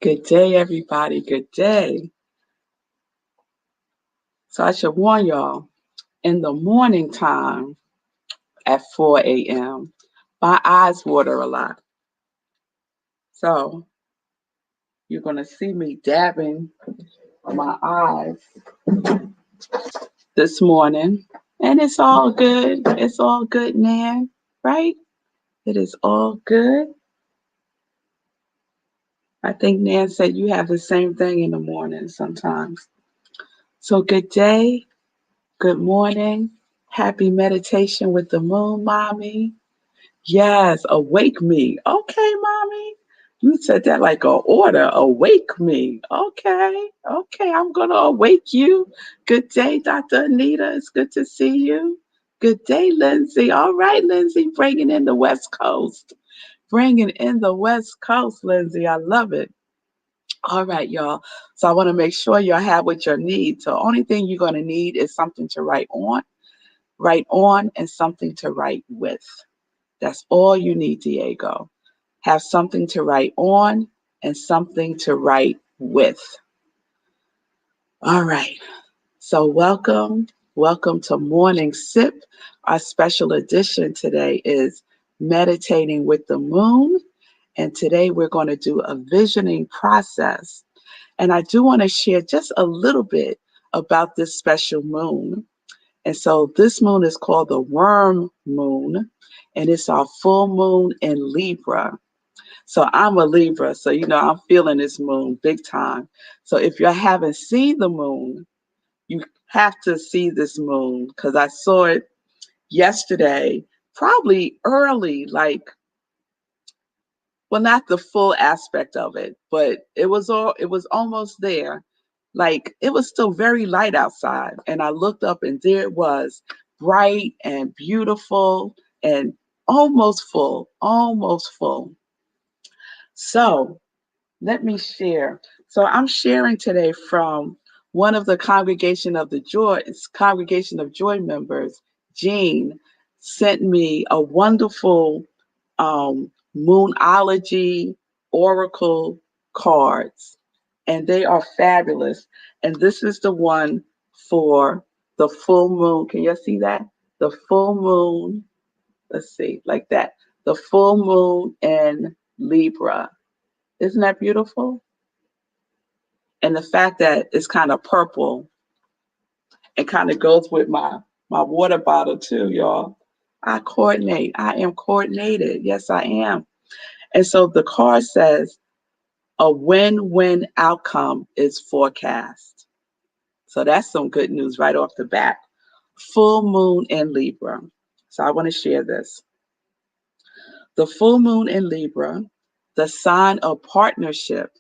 Good day, everybody. Good day. So I should warn y'all, in the morning time at 4 a.m., my eyes water a lot. So you're going to see me dabbing my eyes this morning. And it's all good. It's all good, Nan, right? It is all good. I think Nan said you have the same thing in the morning sometimes. So good day. Good morning. Happy meditation with the moon, mommy. Yes, awake me. Okay, mommy. You said that like an order. Awake me. Okay, okay. I'm going to awake you. Good day, Dr. Anita. It's good to see you. Good day, Lindsay. All right, Lindsay, bringing in the West Coast. Bringing in the West Coast, Lindsay. I love it. All right, y'all. So I want to make sure y'all have what you need. So only thing you're going to need is something to write on, and something to write with. That's all you need, Diego. Have something to write on and something to write with. All right. So welcome to Morning Sip. Our special edition today is Meditating with the Moon. And today we're going to do a visioning process. And I do want to share just a little bit about this special moon. And so this moon is called the worm moon, and it's our full moon in Libra. So I'm a Libra, so I'm feeling this moon big time. So if you haven't seen the moon, you have to see this moon because I saw it yesterday, probably early, like, well, not the full aspect of it, but it was almost there. Like it was still very light outside. And I looked up and there it was, bright and beautiful and almost full, almost full. So let me share. So I'm sharing today from one of the Congregation of Joy members. Jean sent me a wonderful Moonology Oracle cards, and they are fabulous. And this is the one for the full moon. Can you see that? The full moon, let's see, like that. The full moon in Libra. Isn't that beautiful? And the fact that it's kind of purple and kind of goes with my water bottle too, y'all. I coordinate. I am coordinated. Yes, I am. And so the card says a win-win outcome is forecast. So that's some good news right off the bat. Full moon in Libra. So I want to share this. The full moon in Libra, the sign of partnership,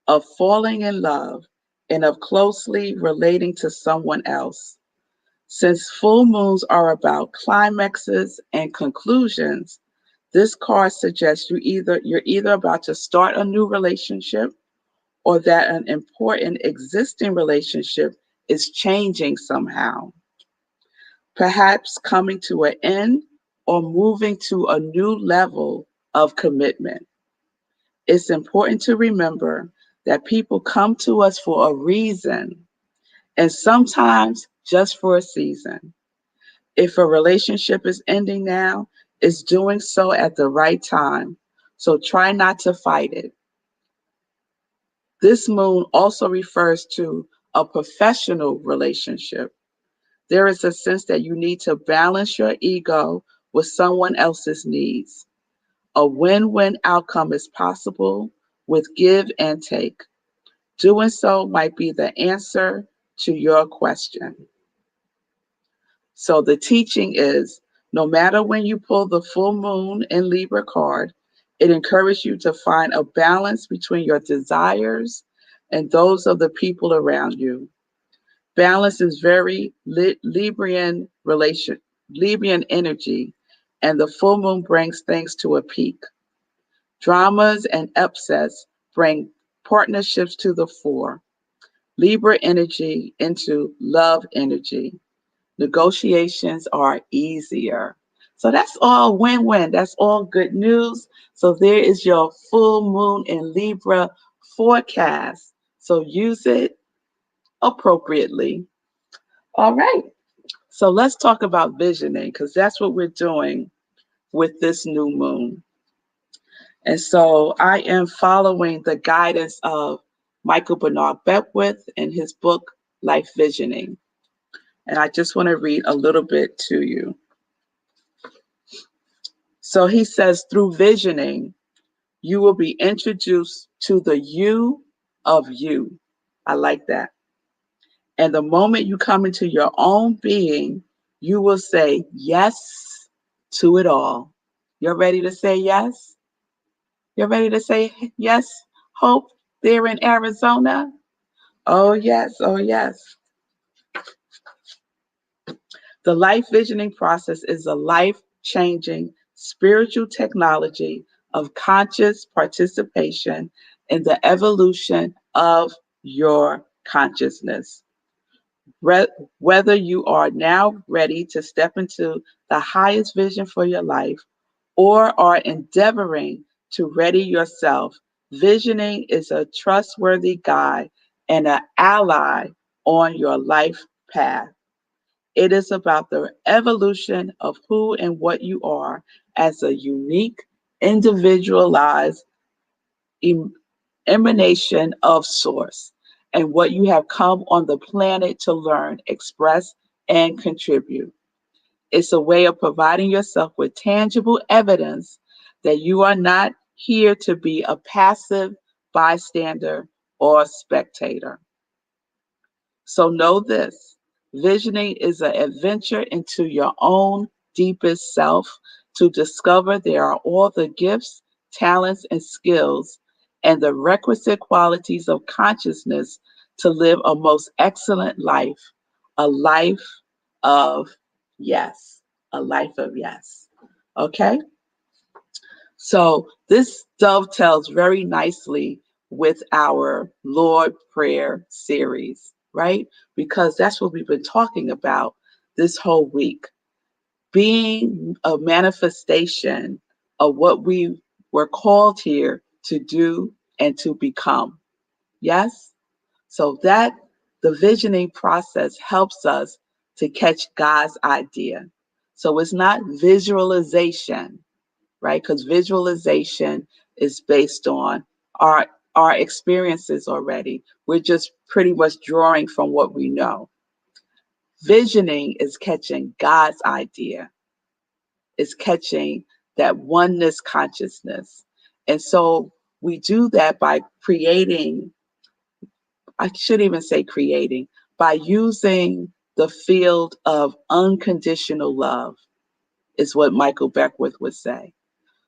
of falling in love, and of closely relating to someone else. Since full moons are about climaxes and conclusions, this card suggests you're either about to start a new relationship or that an important existing relationship is changing somehow, perhaps coming to an end or moving to a new level of commitment. It's important to remember that people come to us for a reason and sometimes just for a season. If a relationship is ending now, it's doing so at the right time. So try not to fight it. This moon also refers to a professional relationship. There is a sense that you need to balance your ego with someone else's needs. A win-win outcome is possible with give and take. Doing so might be the answer to your question. So the teaching is no matter when you pull the full moon in Libra card, it encourages you to find a balance between your desires and those of the people around you. Balance is very Librian energy, and the full moon brings things to a peak. Dramas and upsets bring partnerships to the fore. Libra energy into love energy. Negotiations are easier. So that's all win-win. That's all good news. So there is your full moon in Libra forecast. So use it appropriately. All right. So let's talk about visioning because that's what we're doing with this new moon. And so I am following the guidance of Michael Bernard Beckwith in his book, Life Visioning. And I just want to read a little bit to you. So he says, through visioning, you will be introduced to the you of you. I like that. And the moment you come into your own being, you will say yes to it all. You're ready to say yes? You're ready to say yes, Hope, there in Arizona? Oh, yes. Oh, yes. The life visioning process is a life changing spiritual technology of conscious participation in the evolution of your consciousness. Whether you are now ready to step into the highest vision for your life or are endeavoring to ready yourself, visioning is a trustworthy guide and an ally on your life path. It is about the evolution of who and what you are as a unique, individualized emanation of source and what you have come on the planet to learn, express, and contribute. It's a way of providing yourself with tangible evidence that you are not here to be a passive bystander or spectator. So know this, visioning is an adventure into your own deepest self to discover there are all the gifts, talents, and skills and the requisite qualities of consciousness to live a most excellent life, a life of yes, a life of yes. Okay? So this dovetails very nicely with our Lord Prayer series, right? Because that's what we've been talking about this whole week. Being a manifestation of what we were called here to do and to become. Yes? So that the visioning process helps us to catch God's idea. So it's not visualization, right? Because visualization is based on our our experiences already. We're just pretty much drawing from what we know. Visioning is catching God's idea, is catching that oneness consciousness. And so we do that by creating, I should even say creating, by using the field of unconditional love, is what Michael Beckwith would say.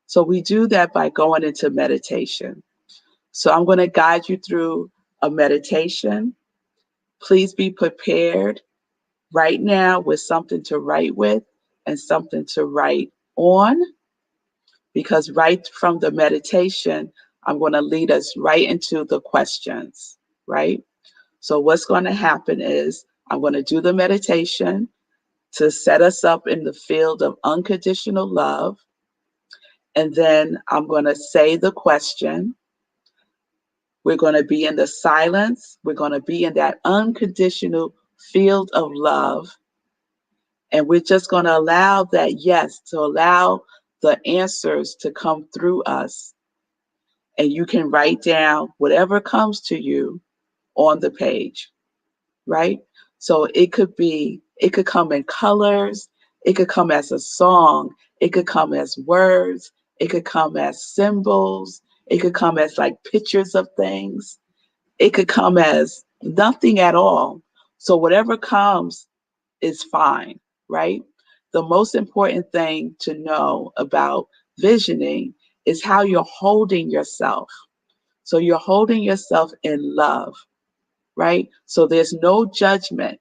So we do that by going into meditation. So I'm going to guide you through a meditation. Please be prepared right now with something to write with and something to write on, because right from the meditation, I'm going to lead us right into the questions, right? So what's going to happen is I'm going to do the meditation to set us up in the field of unconditional love. And then I'm going to say the question. We're going to be in the silence. We're going to be in that unconditional field of love. And we're just going to allow that yes, to allow the answers to come through us. And you can write down whatever comes to you on the page, right? So it could come in colors. It could come as a song. It could come as words. It could come as symbols. It could come as like pictures of things. It could come as nothing at all. So whatever comes is fine, right? The most important thing to know about visioning is how you're holding yourself. So you're holding yourself in love, right? So there's no judgment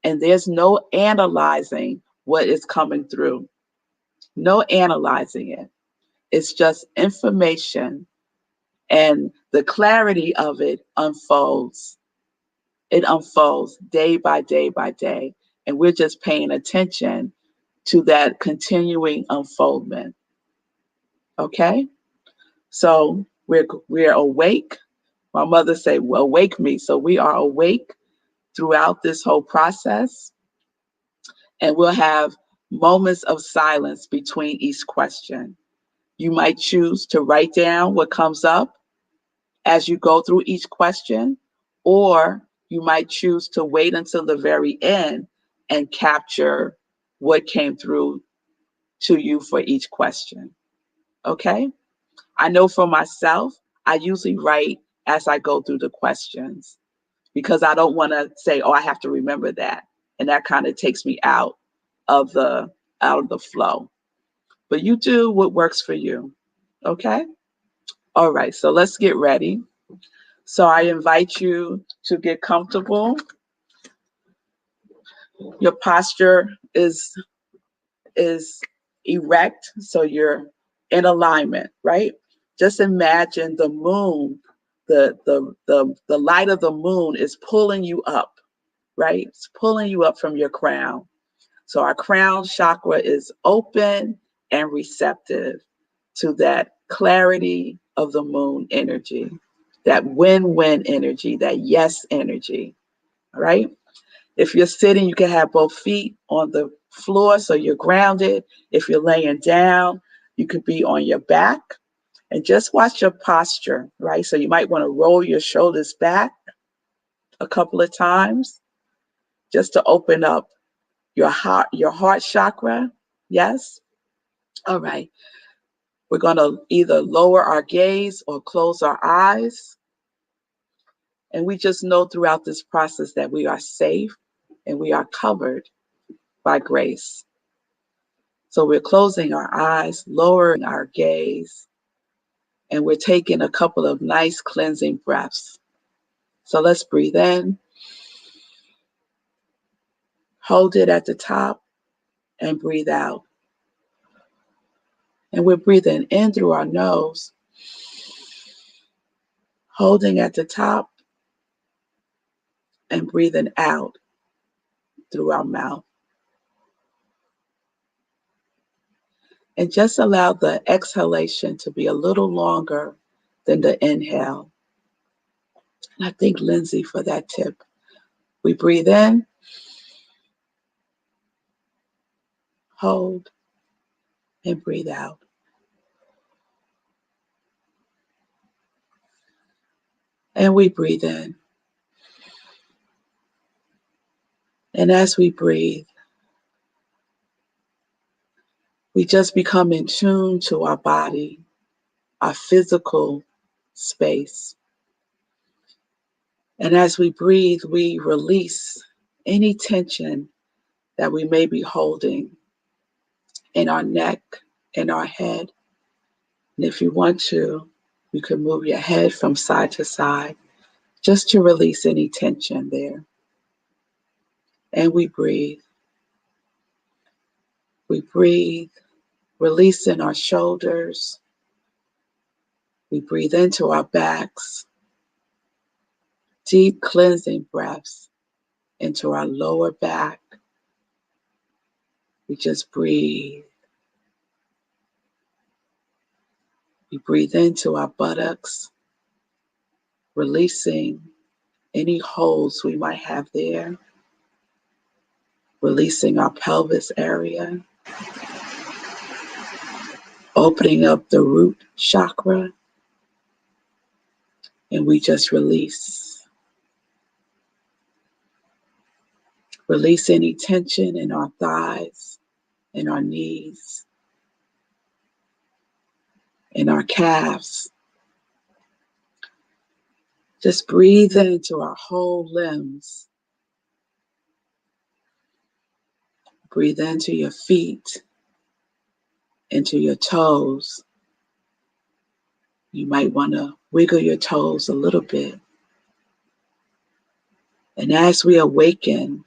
and there's no analyzing what is coming through. No analyzing it. It's just information, and the clarity of it unfolds. It unfolds day by day by day. And we're just paying attention to that continuing unfoldment. Okay? So we're awake. My mother said, well, wake me. So we are awake throughout this whole process. And we'll have moments of silence between each question. You might choose to write down what comes up as you go through each question, or you might choose to wait until the very end and capture what came through to you for each question. Okay? I know for myself, I usually write as I go through the questions because I don't want to say, oh, I have to remember that. And that kind of takes me of the out of the flow. But you do what works for you. Okay? All right, so let's get ready. So I invite you to get comfortable. Your posture is erect, so you're in alignment, right? Just imagine the moon, the light of the moon is pulling you up, right? It's pulling you up from your crown. So our crown chakra is open and receptive to that clarity of the moon energy, that win-win energy, that yes energy, all right? If you're sitting, you can have both feet on the floor so you're grounded. If you're laying down, you could be on your back and just watch your posture, right? So you might want to roll your shoulders back a couple of times just to open up your heart chakra. Yes? All right. We're going to either lower our gaze or close our eyes. And we just know throughout this process that we are safe and we are covered by grace. So we're closing our eyes, lowering our gaze, and we're taking a couple of nice cleansing breaths. So let's breathe in, hold it at the top, and breathe out. And we're breathing in through our nose, holding at the top, and breathing out through our mouth. And just allow the exhalation to be a little longer than the inhale. And I thank Lindsay for that tip. We breathe in, hold, and breathe out. And we breathe in. And as we breathe, we just become in tune to our body, our physical space. And as we breathe, we release any tension that we may be holding in our neck, in our head. And if you want to, you can move your head from side to side just to release any tension there. And we breathe. We breathe, releasing our shoulders. We breathe into our backs. Deep cleansing breaths into our lower back. We just breathe. We breathe into our buttocks, releasing any holes we might have there. Releasing our pelvis area. Opening up the root chakra. And we just release. Release any tension in our thighs, in our knees, in our calves. Just breathe into our whole limbs. Breathe into your feet, into your toes. You might want to wiggle your toes a little bit. And as we awaken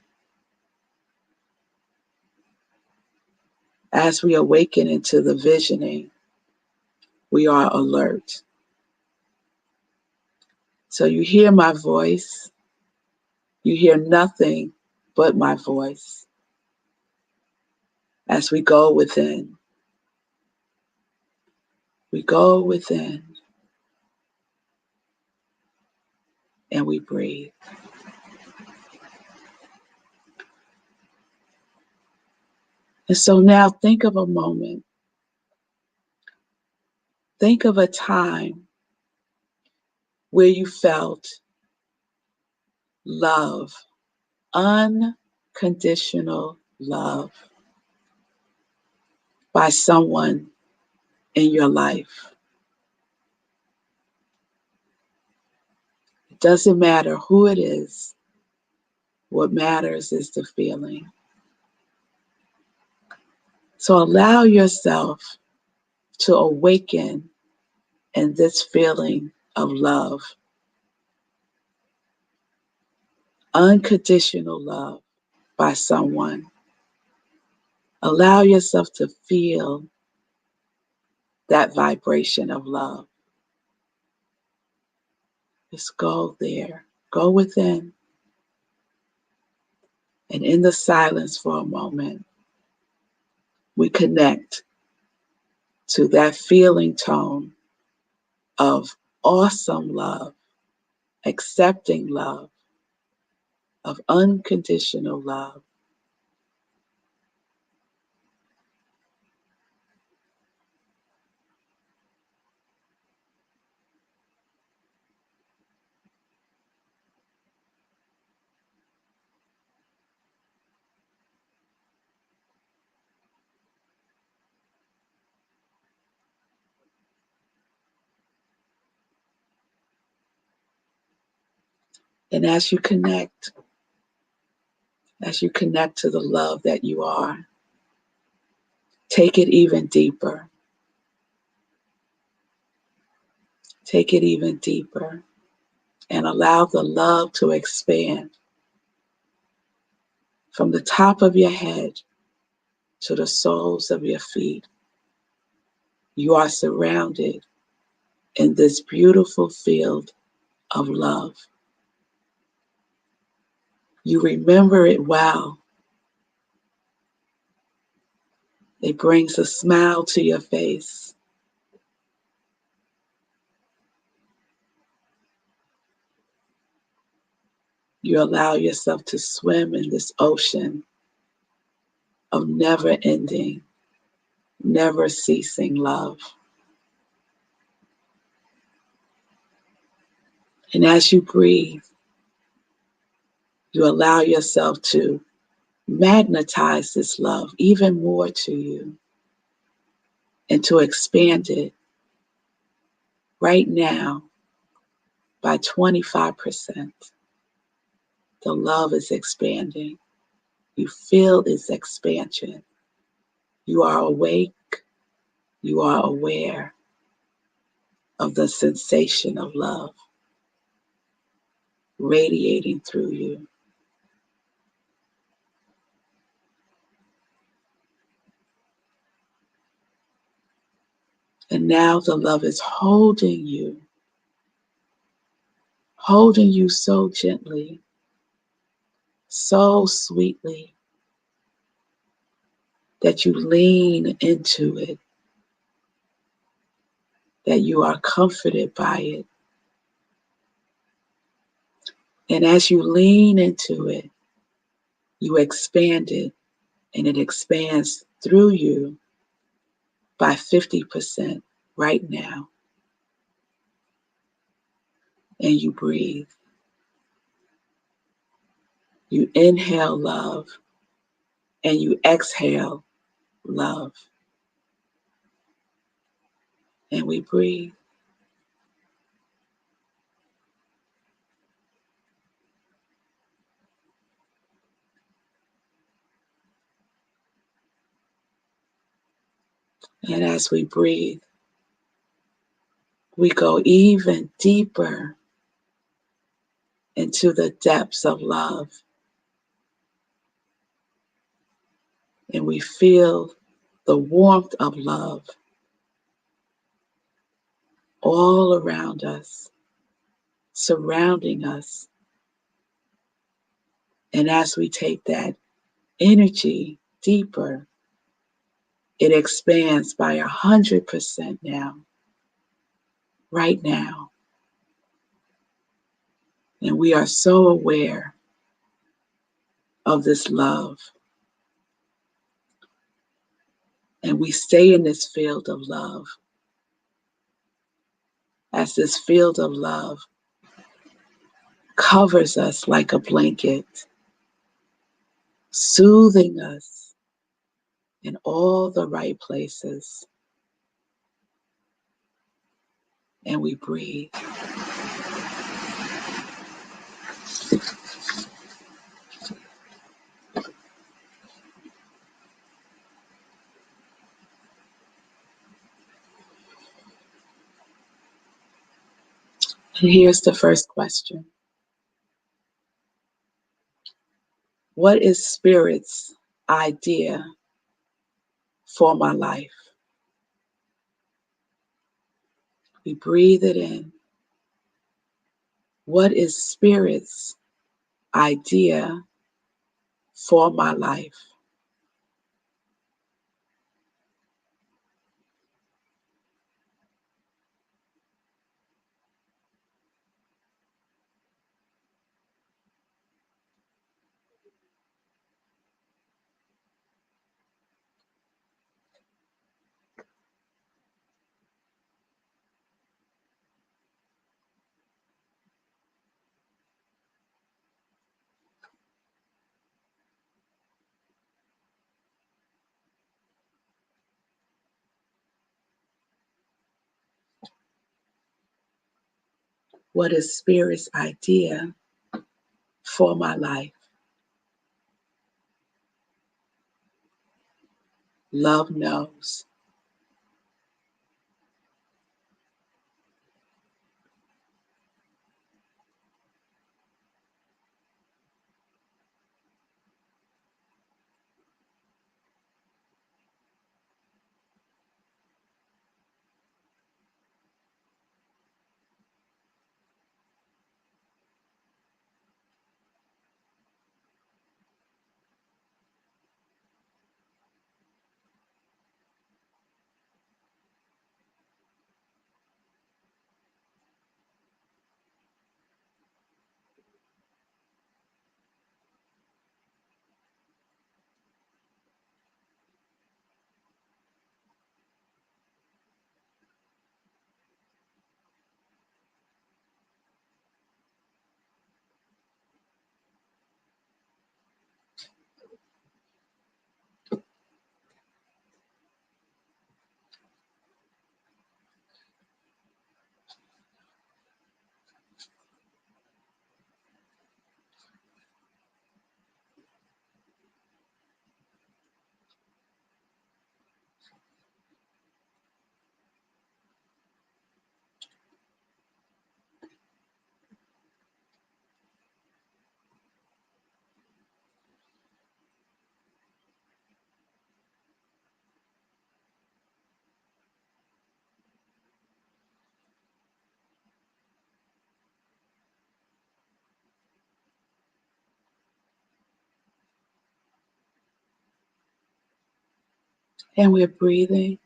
into the visioning, we are alert. So you hear my voice. You hear nothing but my voice. As we go within, we go within and we breathe. And so now think of a moment. Think of a time where you felt love, unconditional love by someone in your life. It doesn't matter who it is. What matters is the feeling. So allow yourself to awaken in this feeling of love, unconditional love by someone. Allow yourself to feel that vibration of love. Just go there, go within, and in the silence for a moment, we connect to that feeling tone of awesome love, accepting love, of unconditional love. And as you connect to the love that you are, take it even deeper. Take it even deeper and allow the love to expand from the top of your head to the soles of your feet. You are surrounded in this beautiful field of love. You remember it well. It brings a smile to your face. You allow yourself to swim in this ocean of never ending, never ceasing love. And as you breathe, you allow yourself to magnetize this love even more to you and to expand it right now by 25%. The love is expanding. You feel its expansion. You are awake. You are aware of the sensation of love radiating through you. And now the love is holding you so gently, so sweetly, that you lean into it, that you are comforted by it. And as you lean into it, you expand it, and it expands through you by 50% right now. And you breathe. You inhale love, and you exhale love. And we breathe. And as we breathe, we go even deeper into the depths of love. And we feel the warmth of love all around us, surrounding us. And as we take that energy deeper, It expands by 100% now, right now. And we are so aware of this love. And we stay in this field of love, as this field of love covers us like a blanket, soothing us in all the right places. And we breathe. And here's the first question. What is Spirit's idea for my life? We breathe it in. What is Spirit's idea for my life? What is Spirit's idea for my life? Love knows. And we're breathing.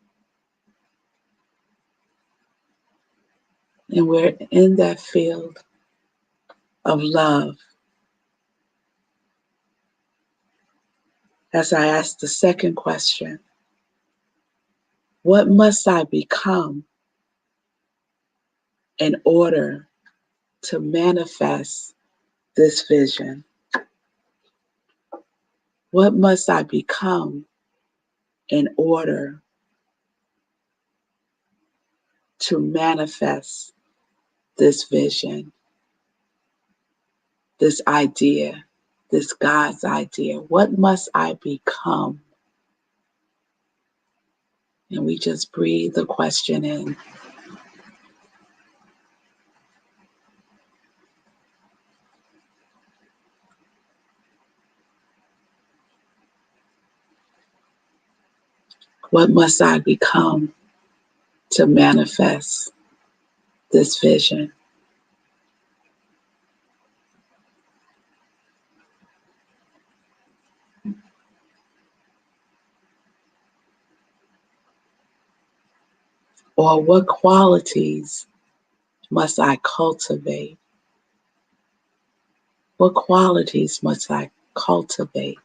And we're in that field of love. As I ask the second question, what must I become in order to manifest this vision? What must I become in order to manifest this vision, this idea, this God's idea? What must I become? And we just breathe the question in. What must I become to manifest this vision? Or what qualities must I cultivate? What qualities must I cultivate?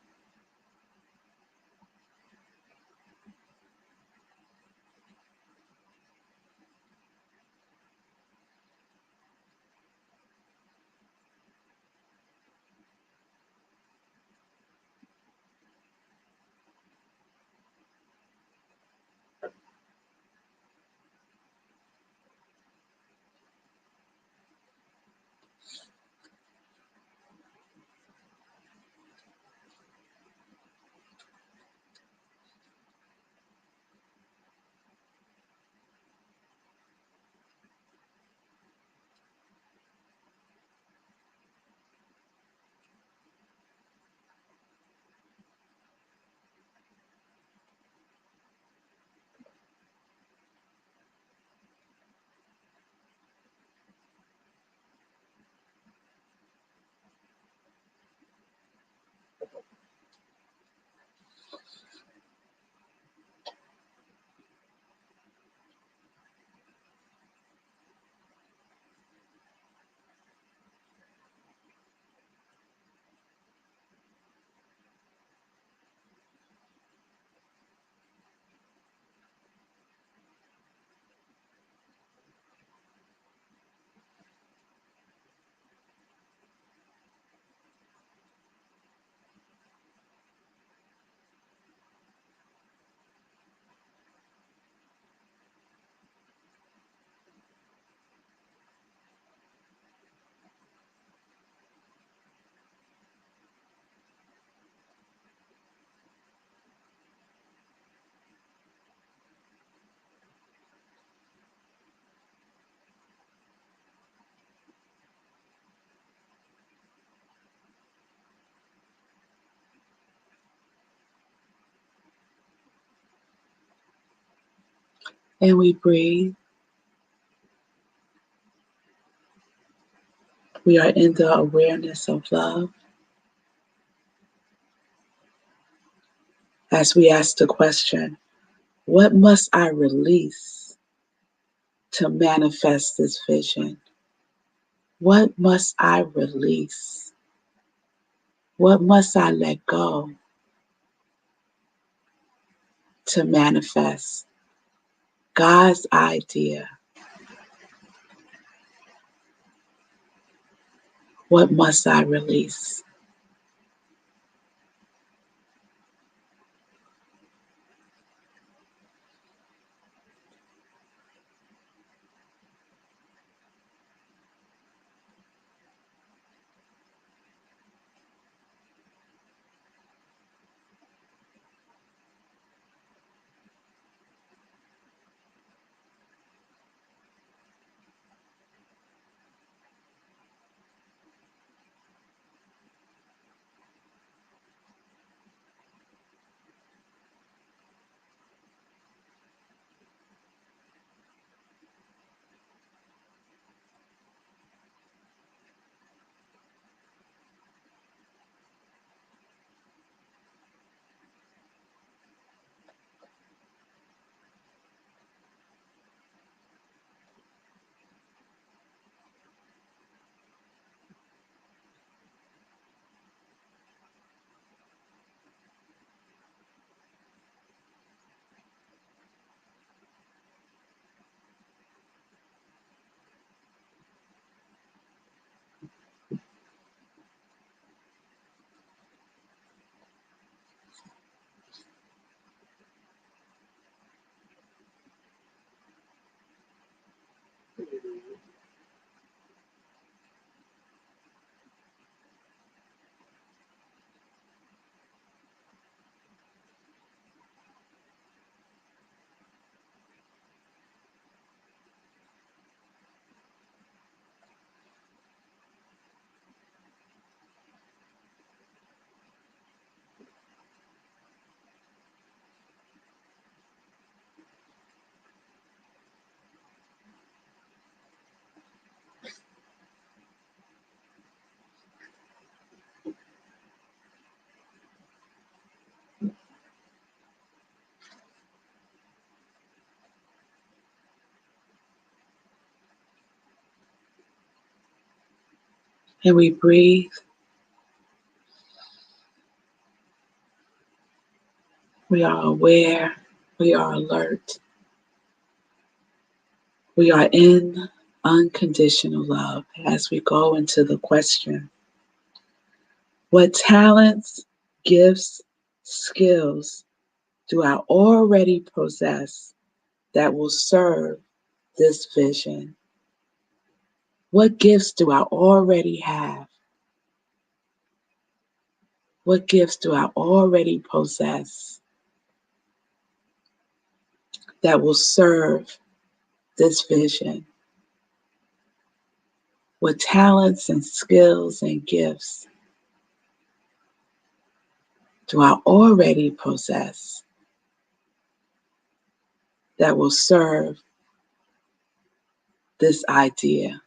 And we breathe. We are in the awareness of love as we ask the question, what must I release to manifest this vision? What must I release? What must I let go to manifest God's idea? What must I release? And we breathe. We are aware. We are alert. We are in unconditional love as we go into the question. What talents, gifts, skills do I already possess that will serve this vision? What gifts do I already have? What gifts do I already possess that will serve this vision? What talents and skills and gifts do I already possess that will serve this idea?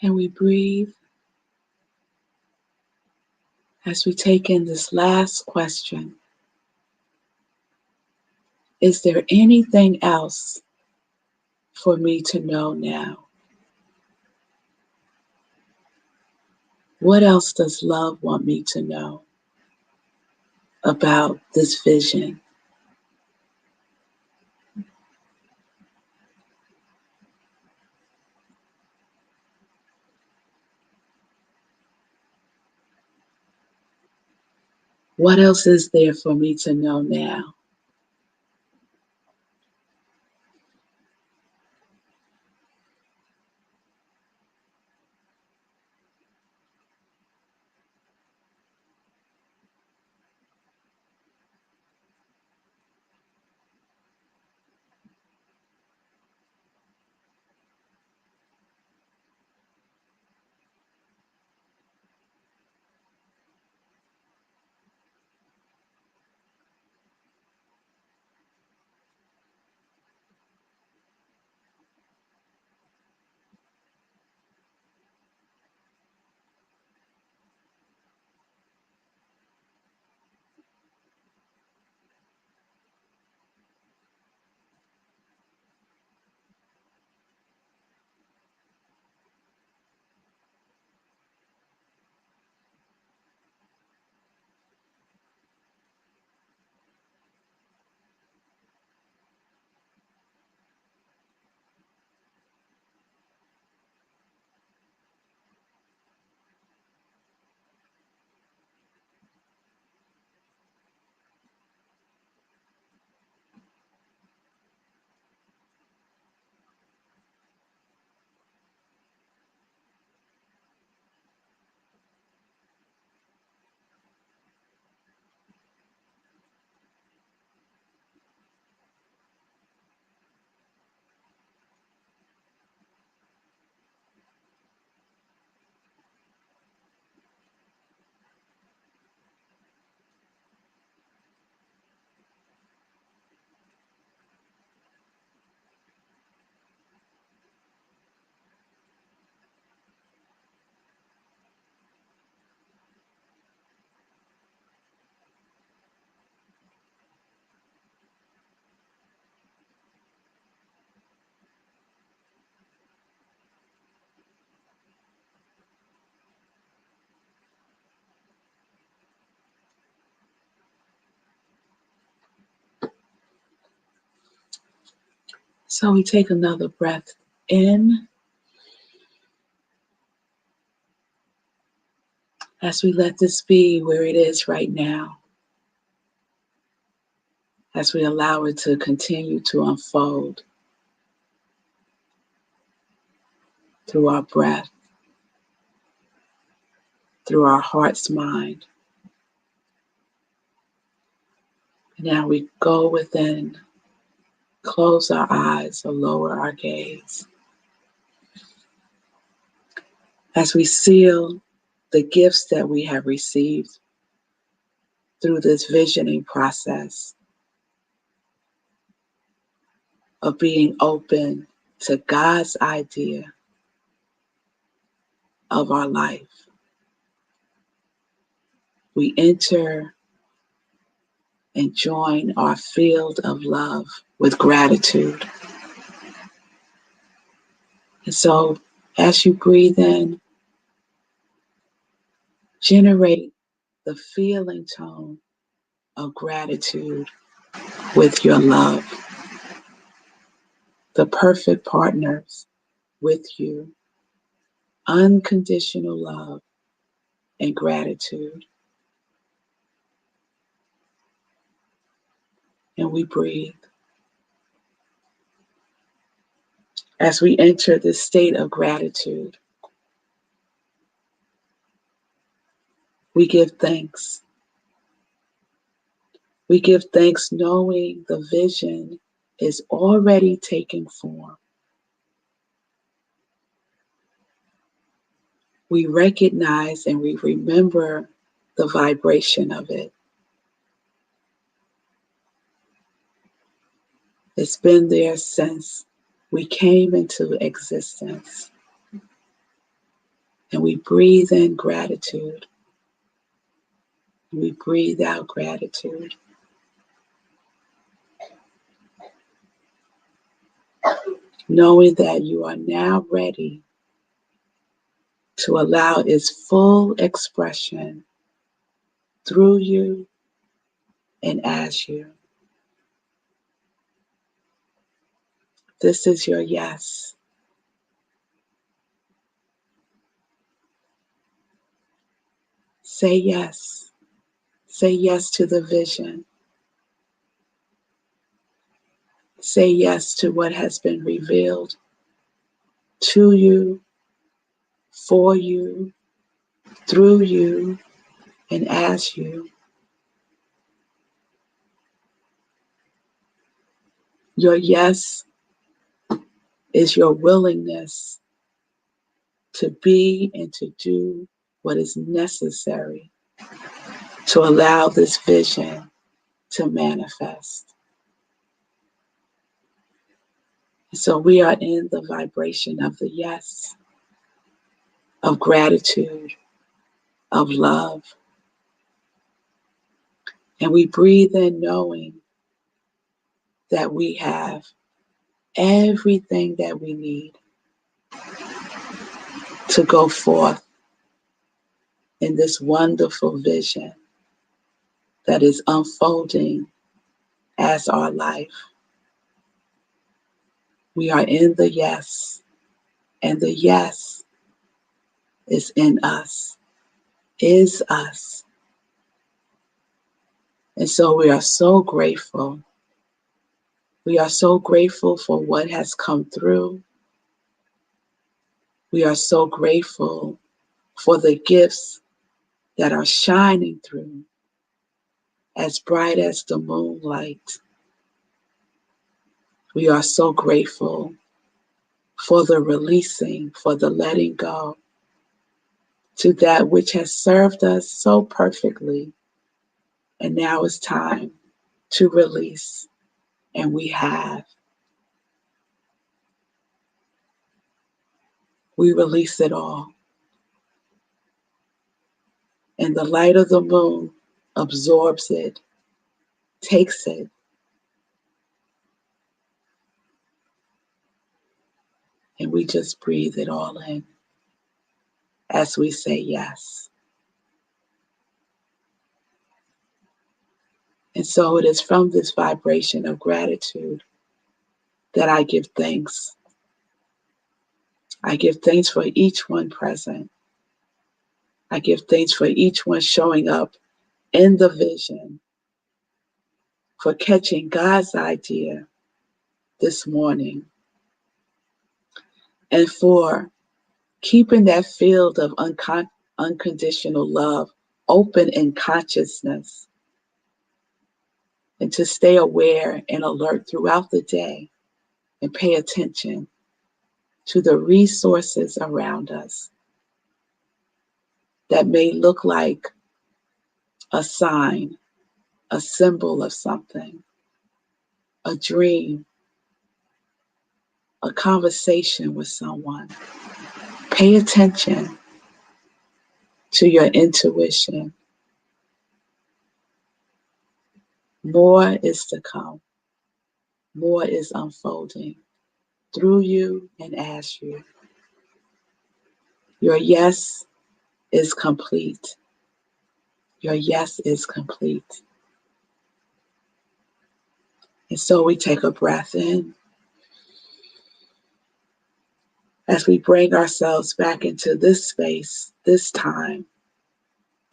And we breathe as we take in this last question. Is there anything else for me to know now? What else does love want me to know about this vision? What else is there for me to know now? So we take another breath in as we let this be where it is right now, as we allow it to continue to unfold through our breath, through our heart's mind. Now we go within, close our eyes or lower our gaze as we seal the gifts that we have received through this visioning process of being open to God's idea of our life. We enter and join our field of love with gratitude. And so as you breathe in, generate the feeling tone of gratitude with your love, the perfect partners with you, unconditional love and gratitude. And we breathe. As we enter this state of gratitude, we give thanks. We give thanks knowing the vision is already taking form. We recognize and we remember the vibration of it. It's been there since we came into existence. And we breathe in gratitude. We breathe out gratitude. Knowing that you are now ready to allow its full expression through you and as you. This is your yes. Say yes. Say yes to the vision. Say yes to what has been revealed to you, for you, through you, and as you. Your yes is your willingness to be and to do what is necessary to allow this vision to manifest. So we are in the vibration of the yes, of gratitude, of love. And we breathe in knowing that we have everything that we need to go forth in this wonderful vision that is unfolding as our life. We are in the yes, and the yes is in us, is us. And so we are so grateful. We are so grateful for what has come through. We are so grateful for the gifts that are shining through as bright as the moonlight. We are so grateful for the releasing, for the letting go to that which has served us so perfectly. And now it's time to release, and we have. We release it all. And the light of the moon absorbs it, takes it, and we just breathe it all in as we say yes. And so it is from this vibration of gratitude that I give thanks. I give thanks for each one present. I give thanks for each one showing up in the vision, for catching God's idea this morning, and for keeping that field of unconditional love open in consciousness, and to stay aware and alert throughout the day and pay attention to the resources around us that may look like a sign, a symbol of something, a dream, a conversation with someone. Pay attention to your intuition. More is to come. More is unfolding through you and as you. Your yes is complete. Your yes is complete. And so we take a breath in as we bring ourselves back into this space, this time,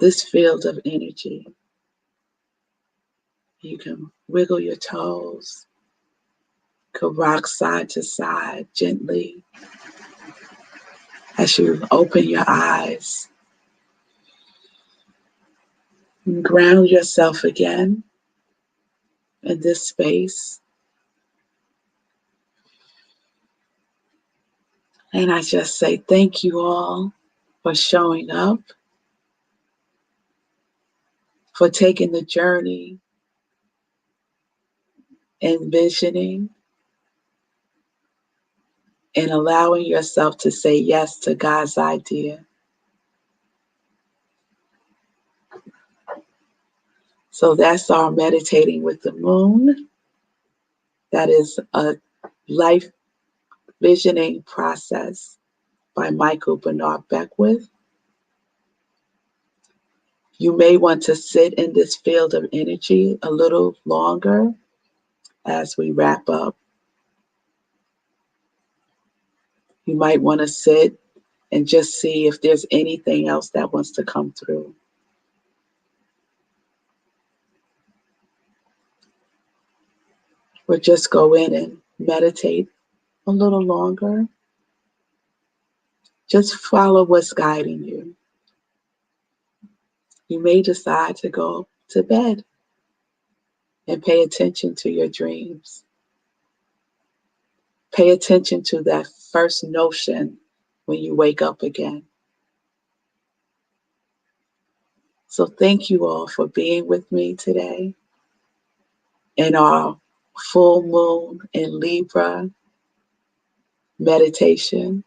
this field of energy. You can wiggle your toes, could rock side to side gently as you open your eyes. And ground yourself again in this space. And I just say thank you all for showing up, for taking the journey, envisioning, and allowing yourself to say yes to God's idea. So that's our meditating with the moon. That is a life visioning process by Michael Bernard Beckwith. You may want to sit in this field of energy a little longer as we wrap up. You might want to sit and just see if there's anything else that wants to come through. Or just go in and meditate a little longer. Just follow what's guiding you. You may decide to go to bed and pay attention to your dreams. Pay attention to that first notion when you wake up again. So thank you all for being with me today in our full moon in Libra meditation,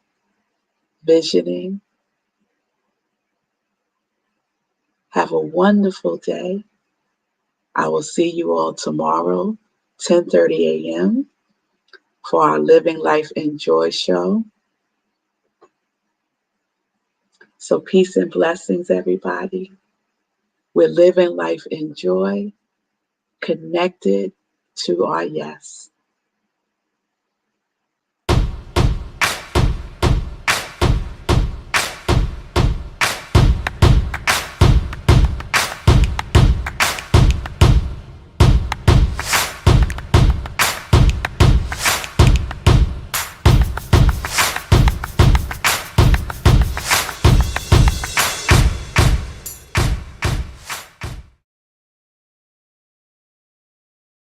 visioning. Have a wonderful day. I will see you all tomorrow, 10:30 a.m. for our Living Life in Joy show. So peace and blessings, everybody. We're living life in joy, connected to our yes.